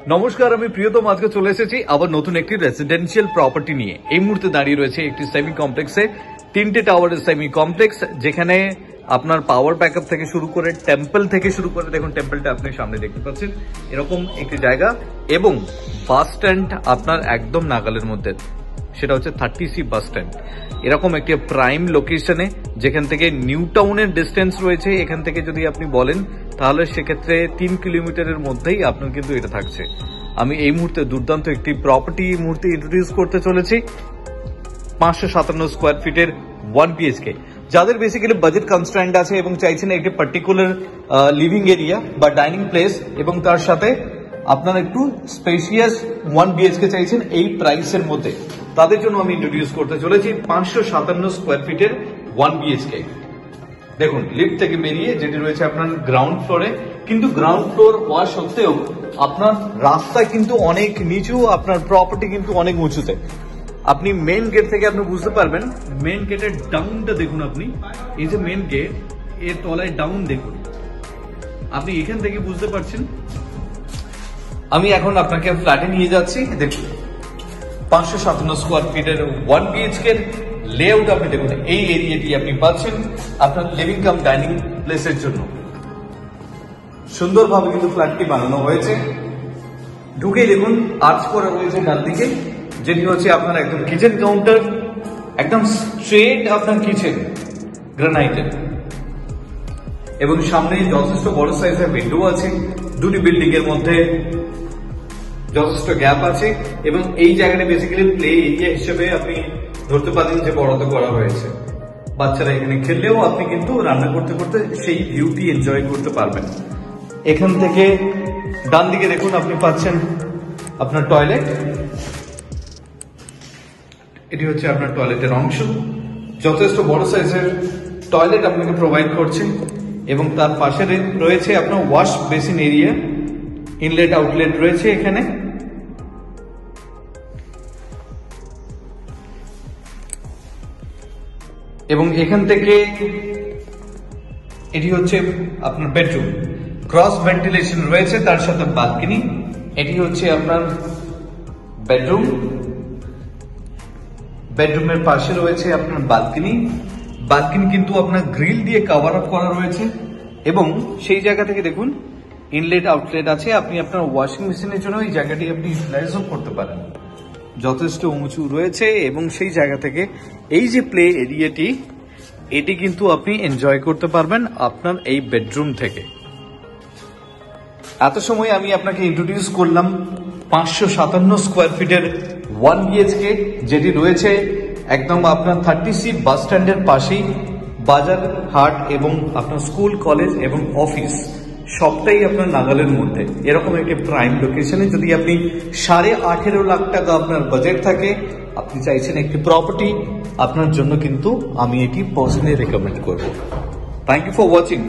নমস্কার, আমি প্রিয়তম আজকে চলে এসেছি আবার নতুন একটি রেসিডেন্সিয়াল প্রপার্টি নিয়ে। এই মুহূর্তে দাঁড়িয়ে রয়েছে একটি সেমি কমপ্লেক্সে, 3টে টাওয়ারের সেমি কমপ্লেক্স, যেখানে আপনার পাওয়ার ব্যাকআপ থেকে শুরু করে টেম্পল থেকে শুরু করে, দেখুন টেম্পলটা আপনি সামনে দেখতে পাচ্ছেন, এরকম একটি জায়গা এবং বাস স্ট্যান্ড আপনার একদম নাগালের মধ্যে, সেটা হচ্ছে 30C বাস স্ট্যান্ড। এরকম একটি প্রাইম লোকেশনে, যেখান থেকে নিউ টাউনের ডিস্টেন্স রয়েছে, এখান থেকে যদি আপনি বলেন তাহলে সেক্ষেত্রে 3 কিলোমিটারের মধ্যেই আপনার কিন্তু এটা থাকছে। আমি এই মুহূর্তে দুর্দান্ত একটি প্রপার্টি মুহূর্তে ইন্ট্রোডিউস করতে চলেছি, 557 স্কোয়ার ফিটের 1 BHK। যাদের বেসিক্যালি বাজেট কনস্ট্যান্ট আছে এবং চাইছেন একটি পার্টিকুলার লিভিং এরিয়া বা ডাইনিং প্লেস এবং তার সাথে আপনারা একটু স্পেশিয়াস 1 BHK চাইছেন এই প্রাইসের মধ্যে, তাদের জন্য আমি ইন্ট্রোডিউস করতে চলেছি 557 স্কোয়ার ফিটের 1 BHK। দেখুন, লিফট থেকে বেরিয়ে যেটি রয়েছে আপনার গ্রাউন্ড ফ্লোরে, কিন্তু গ্রাউন্ড ফ্লোর হওয়া সত্ত্বেও আপনার রাস্তা কিন্তু অনেক নিচু, আপনার প্রপার্টি কিন্তু অনেক উঁচুতে। আপনি মেন গেট থেকে আপনি বুঝতে পারবেন, মেন গেটের ডাউনটা দেখুন, আপনি এই যে মেন গেট, এর তলায় ডাউন দেখুন, আপনি এখান থেকে বুঝতে পারছেন। আমি এখন আপনাকে ফ্ল্যাটে নিয়ে যাচ্ছি। দেখুন, 557 স্কোয়ার ফিটের 1 BHK লেআউট আপনি দেখুন, এই এরিয়াটি আপনি পাচ্ছেন আপনার লিভিং কাম ডাইনিং প্লেসের জন্য। সুন্দরভাবে কিন্তু ফ্ল্যাটটি বানানো হয়েছে। ঢুকেই দেখুন আর্চ করা রয়েছে ডান দিকে, যেটি হচ্ছে আপনার একদম কিচেন কাউন্টার, একদম স্ট্রেট আপনার কিচেন গ্রানাইটের, এবং সামনে যথেষ্ট বড় সাইজের উইন্ডো আছে। দুটি বিল্ডিং এর মধ্যে যথেষ্ট গ্যাপ আছে এবং এই জায়গাটা বেসিক্যালি প্লে এরিয়া হিসেবে আপনি ধরতে পারেন যে বরাদ্দ করা হয়েছে। বাচ্চারা এখানে খেললেও আপনি কিন্তু রান্না করতে করতে সেই ভিউটি এনজয় করতে পারবেন। এখান থেকে ডান দিকে দেখুন আপনি পাচ্ছেন আপনার টয়লেট, এটি হচ্ছে আপনার টয়লেটের অংশ। যথেষ্ট বড় সাইজের টয়লেট আপনাকে প্রোভাইড করছে এবং তার পাশে রয়েছে আপনার wash basin area, inlet outlet রয়েছে এখানে। এবং এখান থেকে এটি হচ্ছে আপনার বেডরুম, ক্রস ভেন্টিলেশন রয়েছে, তার সাথে বালকনি। এটি হচ্ছে আপনার বেডরুম, বেডরুমের পাশে রয়েছে আপনার বালকনি। বালকনি কিন্তু আপনার গ্রিল দিয়ে কভার আপ করা রয়েছে এবং সেই জায়গা থেকে দেখুন ইনলেট আউটলেট আছে। আপনি আপনার ওয়াশিং মেশিনের জন্য এই জায়গাটি আপনি ইউটিলাইজও করতে পারেন। যথেষ্ট উঁচু রয়েছে এবং সেই জায়গা থেকে এই যে প্লে এরিয়াটি, এটি কিন্তু আপনি এনজয় করতে পারবেন আপনার এই বেডরুম থেকে। এত সময় আমি আপনাকে ইন্ট্রোডিউস করলাম 557 স্কোয়ার ফিটের 1 BHK, যেটি রয়েছে একদম আপনার 30C বাস স্ট্যান্ডের পাশেই। বাজার, হাট এবং আপনার স্কুল, কলেজ এবং অফিস সবটাই আপনার নাগালের মধ্যে। এরকম একটি প্রাইম লোকেশনে যদি আপনি 18.5 লাখ টাকা আপনার বাজেট থাকে, আপনি চাইছেন একটি প্রপার্টি, আপনার জন্য কিন্তু আমি এটি পার্সোনালি রেকমেন্ড করব। Thank you for watching.